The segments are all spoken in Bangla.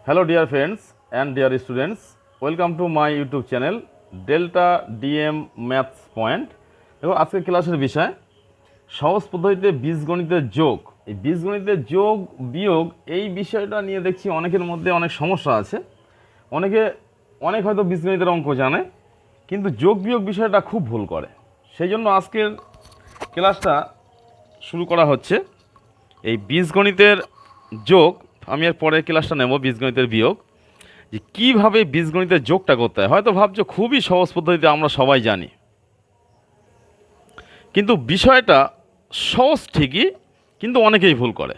Hello dear friends and dear students, welcome to my YouTube channel Delta DM Maths Point। দেখো আজকের ক্লাসের বিষয় সহজ পদ্ধতিতে বীজগণিতের যোগ। এই বীজগণিতের যোগ বিয়োগ এই বিষয়টা নিয়ে দেখছি অনেকের মধ্যে অনেক সমস্যা আছে। অনেক হয়তো বীজগণিতের অঙ্ক জানে কিন্তু যোগ বিয়োগ বিষয়টা খুব ভুল করে। সেই জন্য আজকের ক্লাসটা শুরু করা হচ্ছে এই বীজগণিতের যোগ। আমি এর পরের ক্লাসটা নেব বীজগণিতের বিয়োগ, যে কীভাবে বীজগণিতের যোগটা করতে হয়। হয়তো ভাবছো খুবই সহজ পদ্ধতিতে আমরা সবাই জানি, কিন্তু বিষয়টা সহজ ঠিকই, কিন্তু অনেকেই ভুল করে।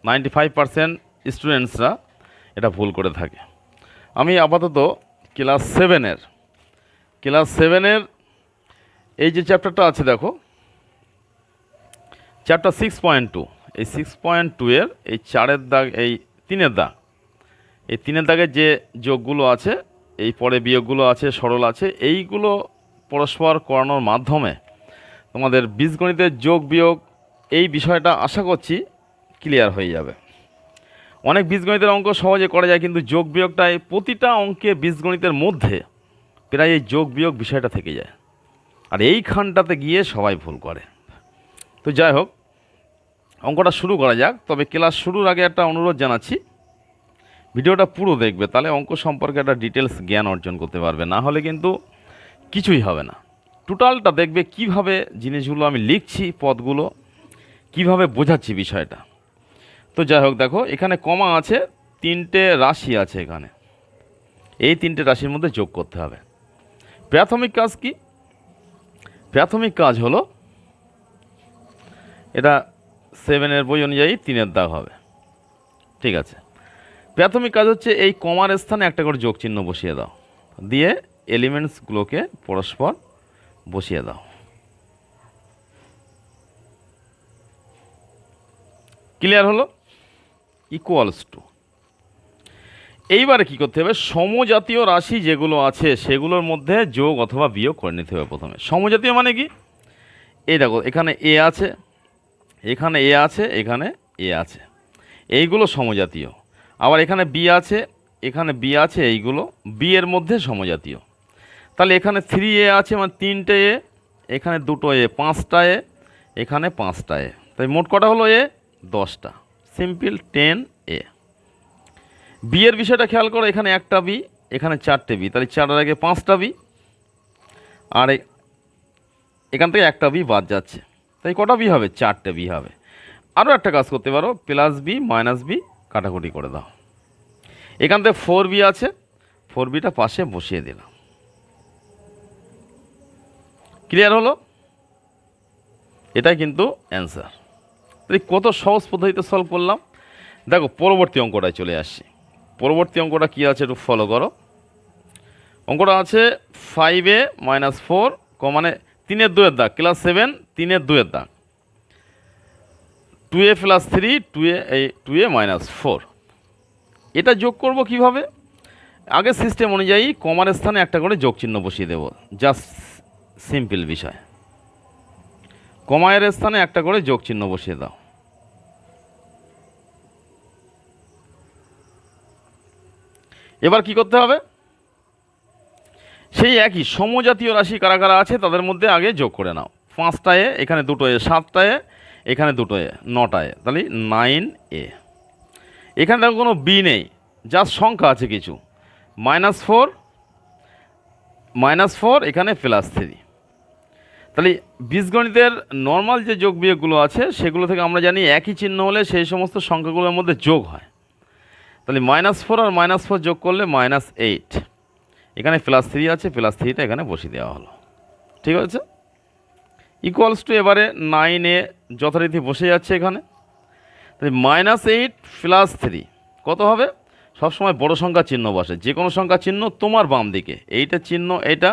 95% স্টুডেন্টসরা এটা ভুল করে থাকে। আমি আপাতত ক্লাস সেভেনের এই যে চ্যাপ্টারটা আছে, দেখো চ্যাপ্টার 6.2, এই 6.2-এর এই 4-এর দাগ, এই 3-এর দাগ, এই 3-এর দাগের যে যোগগুলো আছে, এই পরে বিয়োগগুলো আছে, সরল আছে, এইগুলো পরস্পর করানোর মাধ্যমে তোমাদের বীজগণিতের যোগ বিয়োগ এই বিষয়টা আশা করছি ক্লিয়ার হয়ে যাবে। অনেক বীজগণিতের অঙ্ক সহজে করা যায়, কিন্তু যোগ বিয়োগটাই প্রতিটা অঙ্কে বীজগণিতের মধ্যে প্রায় এই যোগ বিয়োগ বিষয়টা থেকে যায়, আর এইখানটাতে গিয়ে সবাই ভুল করে। তো যাই হোক, অঙ্কটা শুরু করা যাক। তবে ক্লাস শুরুর আগে একটা অনুরোধ জানাচ্ছি, ভিডিওটা পুরো দেখবে, তাহলে অঙ্ক সম্পর্কে একটা ডিটেলস জ্ঞান অর্জন করতে পারবে, না হলে কিন্তু কিছুই হবে না। টোটালটা দেখবে কিভাবে জিনিসগুলো আমি লিখছি, পদগুলো কিভাবে বোঝাচ্ছি বিষয়টা। তো যাই হোক, দেখো এখানে কমা আছে, 3টে রাশি আছে এখানে, এই 3টে রাশির মধ্যে যোগ করতে হবে। প্রাথমিক কাজ কি? প্রাথমিক কাজ হলো, এটা 7-এর বই অনুযায়ী 3-এর দাগ হবে, ঠিক আছে। প্রাথমিক কাজ হচ্ছে এই কমার স্থানে একটা করে যোগ চিহ্ন বসিয়ে দাও, দিয়ে এলিমেন্টসগুলোকে পরস্পর বসিয়ে দাও। ক্লিয়ার হলো? Equals to. এইবারে কী করতে হবে? সমজাতীয় রাশি যেগুলো আছে সেগুলোর মধ্যে যোগ অথবা বিয়োগ করে নিতে হবে প্রথমে। সমজাতীয় মানে কি? এই দেখো, এখানে এ আছে, এখানে এ আছে, এখানে এ আছে, এইগুলো সমজাতীয়। আবার এখানে বি আছে, এখানে বি আছে, এইগুলো বি এর মধ্যে সমজাতীয়। তাহলে এখানে 3a আছে, মানে 3টে এ, এখানে 2টো এ, 5টা এ, এখানে 5টা এ, তাই মোট কটা হলো এ? 10টা। Simple 10a। বি এর বিষয়টা খেয়াল করো, এখানে একটা বি, এখানে 4টে বি, তাহলে 4-এর আগে 5টা বি, আর এখান থেকে একটা বি বাদ যাচ্ছে, তাই কটা বি হবে? 4টে বি হবে। আরও একটা কাজ করতে পারো, প্লাস বি মাইনাস বি কাটাকুটি করে দাও। এখান থেকে 4b আছে, 4bটা পাশে বসিয়ে দিলাম। ক্লিয়ার হলো? এটাই কিন্তু অ্যান্সার। তাই কত সহজ পদ্ধতিতে সলভ করলাম। দেখো পরবর্তী অঙ্কটায় চলে আসছি। পরবর্তী অঙ্কটা কী আছে একটু ফলো করো। অঙ্কটা আছে 5a - 4, মানে 3-এর 2-এর দাগ, ক্লাস 7 3-এর 2-এর দাগ, 2a + 3 2a - 4। এটা যোগ করব কিভাবে? আগের সিস্টেম অনুযায়ী কমার স্থানে একটা করে যোগ চিহ্ন বসিয়ে দেব, জাস্ট সিম্পল বিষয়। কমায়ের স্থানে একটা করে যোগ চিহ্ন বসিয়ে দাও। এবার কি করতে হবে? সেই একই সমজাতীয় রাশি কারা কারা আছে তাদের মধ্যে আগে যোগ করে নাও। 5টা এ, এখানে 2টো এ, 7টা এ, এখানে 2টো এ, 9টা এ, তাহলে 9a। এখানে দেখো কোনো বি নেই, জাস্ট সংখ্যা আছে কিছু, -4 এখানে +3। তাহলে বীজগণিতের নর্মাল যে যোগ বিয়োগগুলো আছে সেগুলো থেকে আমরা জানি একই চিহ্ন হলে সেই সমস্ত সংখ্যাগুলোর মধ্যে যোগ হয়। তাহলে -4 আর -4 যোগ করলে -8, এখানে +3 আছে, +3টা এখানে বসিয়ে দেওয়া হলো, ঠিক আছে। ইকুয়ালস টু, এবারে 9a যথারীতি বসে যাচ্ছে এখানে। তাহলে -8 + 3 কত হবে? সবসময় বড় সংখ্যা চিহ্ন বসে, যে কোনো সংখ্যা চিহ্ন তোমার বাম দিকে, এইটা চিহ্ন এটা,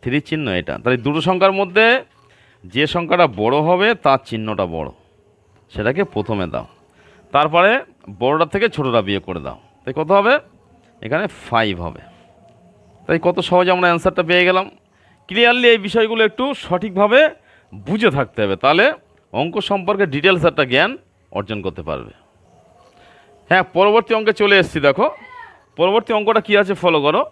3 চিহ্ন এটা। তাহলে দুটো সংখ্যার মধ্যে যে সংখ্যাটা বড় হবে তার চিহ্নটা বড়, সেটাকে প্রথমে দাও, তারপরে বড়টা থেকে ছোটোটা বিয়োগ করে দাও। তাই কত হবে? এখানে 5 হবে। তাই কত সহজে আমরা অ্যান্সারটা পেয়ে গেলাম। ক্লিয়ারলি এই বিষয়গুলো একটু সঠিকভাবে বুঝে থাকতে হবে, তাহলে অঙ্ক সম্পর্কে ডিটেলস একটা জ্ঞান অর্জন করতে পারবে। হ্যাঁ, পরবর্তী অঙ্কে চলে এসেছি। দেখো পরবর্তী অঙ্কটা কি আছে, ফলো করো।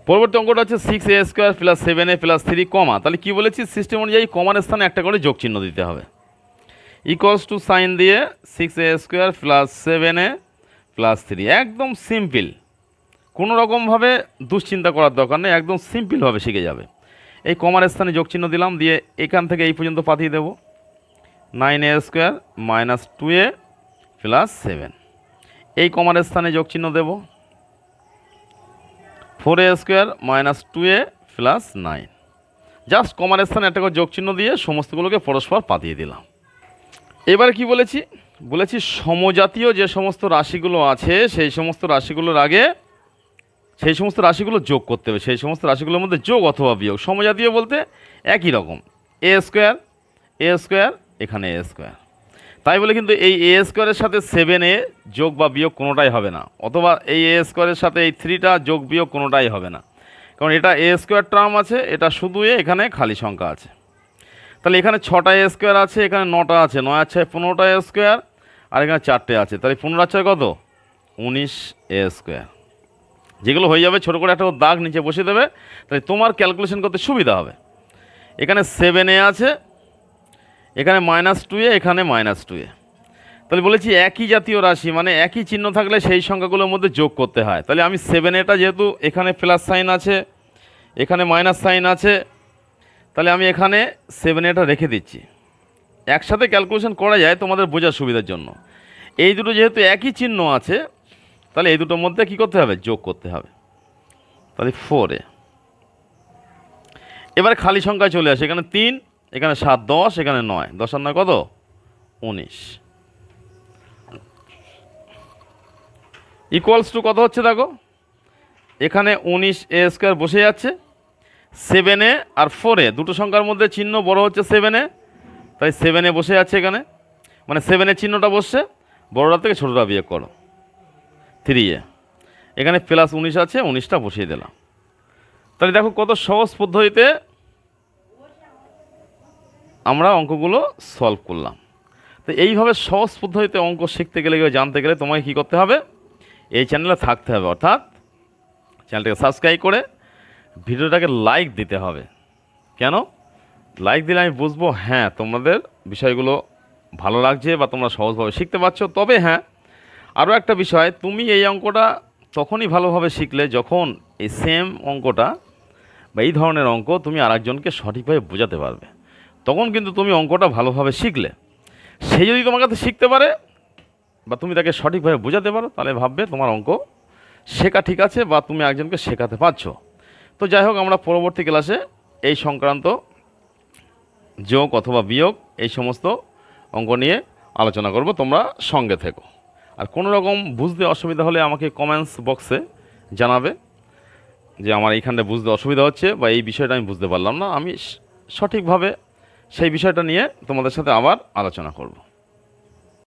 পরবর্তী অঙ্কটা হচ্ছে 6a² + 7a + 3 কমা, তাহলে কি বলেছি, সিস্টেম অনুযায়ী কমার স্থানে একটা করে যোগ চিহ্ন দিতে হবে। ইকুয়ালস টু সাইন দিয়ে 6a² + 7a + 3, একদম সিম্পল, কোনো রকমভাবে দুশ্চিন্তা করার দরকার নেই, একদম সিম্পলভাবে শিখে যাবে। এই কমার স্থানে যোগ চিহ্ন দিলাম, দিয়ে এখান থেকে এই পর্যন্ত পাঠিয়ে দেবো 9a² - 2a + 7। এই কমার স্থানে যোগ চিহ্ন দেব 4a² - 2a + 9। জাস্ট কমার স্থানে একটা করে যোগ চিহ্ন দিয়ে সমস্তগুলোকে পরস্পর পাঠিয়ে দিলাম। এবারে কি বলেছি, বলেছি সমজাতীয় যে সমস্ত রাশিগুলো আছে সেই সমস্ত রাশিগুলোর আগে সেই সমস্ত রাশিগুলো যোগ করতে হবে, সেই সমস্ত রাশিগুলোর মধ্যে যোগ অথবা বিয়োগ। সমজাতীয় বলতে একই রকম, a², এখানে a², তাই বলে কিন্তু এই a² সাথে 7a যোগ বা বিয়োগ কোনোটাই হবে না, অথবা এই a² সাথে এই 3টা যোগ বিয়োগ কোনোটাই হবে না, কারণ এটা a² টার্ম আছে, এটা শুধু এখানে খালি সংখ্যা আছে। তাহলে এখানে 6টা a² আছে, এখানে 9টা আছে, 9 আর 6 15টা a², আর এখানে 4টে আছে, তাহলে 15 আর 6 কত, 19a²। যেগুলো হয়ে যাবে ছোটো করে একটা দাগ নিচে বসিয়ে দেবে, তাহলে তোমার ক্যালকুলেশন করতে সুবিধা হবে। এখানে 7a আছে, এখানে -2a, এখানে -2a। তাহলে বলেছি একই জাতীয় রাশি মানে একই চিহ্ন থাকলে সেই সংখ্যাগুলোর মধ্যে যোগ করতে হয়। তাহলে আমি 7aটা যেহেতু এখানে প্লাস সাইন আছে, এখানে মাইনাস সাইন আছে, তাহলে আমি এখানে 7aটা রেখে দিচ্ছি। একসাথে ক্যালকুলেশন করা যায় তোমাদের বোঝার সুবিধার জন্য। এই দুটো যেহেতু একই চিহ্ন আছে, তাহলে এই দুটোর মধ্যে কী করতে হবে, যোগ করতে হবে। তাহলে 4a। এবার খালি সংখ্যায় চলে আসে, এখানে 3, এখানে 7, 10, এখানে 9, 10 আর 9 কত, 19। ইকুয়ালস টু কত হচ্ছে দেখো, এখানে 19a² বসে যাচ্ছে, 7a আর 4a দুটো সংখ্যার মধ্যে চিহ্ন বড় হচ্ছে 7a, তাই 7a বসে যাচ্ছে এখানে, মানে 7এর চিহ্নটা বসছে, বড়টা থেকে ছোটোটা বিয়োগ করো 3a, এখানে +19 আছে, 19টা বসিয়ে দিলাম। তাহলে দেখো কত সহজ পদ্ধতিতে আমরা অঙ্কগুলো সলভ করলাম। তো এইভাবে সহজ পদ্ধতিতে অঙ্ক শিখতে গেলে, জানতে গেলে তোমাকে কী করতে হবে, এই চ্যানেলে থাকতে হবে, অর্থাৎ চ্যানেলটাকে সাবস্ক্রাইব করে ভিডিওটাকে লাইক দিতে হবে। কেন লাইক দিলে আমি বুঝবো হ্যাঁ তোমাদের বিষয়গুলো ভালো লাগছে বা তোমরা সহজভাবে শিখতে পারছো। তবে হ্যাঁ, আরও একটা বিষয়, তুমি এই অঙ্কটা তখনই ভালোভাবে শিখলে যখন এই সেম অঙ্কটা বা এই ধরনের অঙ্ক তুমি আরেকজনকে সঠিকভাবে বোঝাতে পারবে, তখন কিন্তু তুমি অঙ্কটা ভালোভাবে শিখলে। সে যদি তোমার কাছে শিখতে পারে বা তুমি তাকে সঠিকভাবে বোঝাতে পারো, তাহলে ভাববে তোমার অঙ্ক শেখা ঠিক আছে বা তুমি একজনকে শেখাতে পারছো। তো যাই হোক, আমরা পরবর্তী ক্লাসে এই সংক্রান্ত যোগ অথবা বিয়োগ এই সমস্ত অঙ্ক নিয়ে আলোচনা করব, তোমরা সঙ্গে থেকো। আর কোনো রকম বুঝতে অসুবিধা হলে আমাকে কমেন্টস বক্সে জানাবে যে আমার এইখানটা বুঝতে অসুবিধা হচ্ছে বা এই বিষয়টা আমি বুঝতে পারলাম না, আমি সঠিকভাবে সেই বিষয়টা নিয়ে তোমাদের সাথে আবার আলোচনা করব।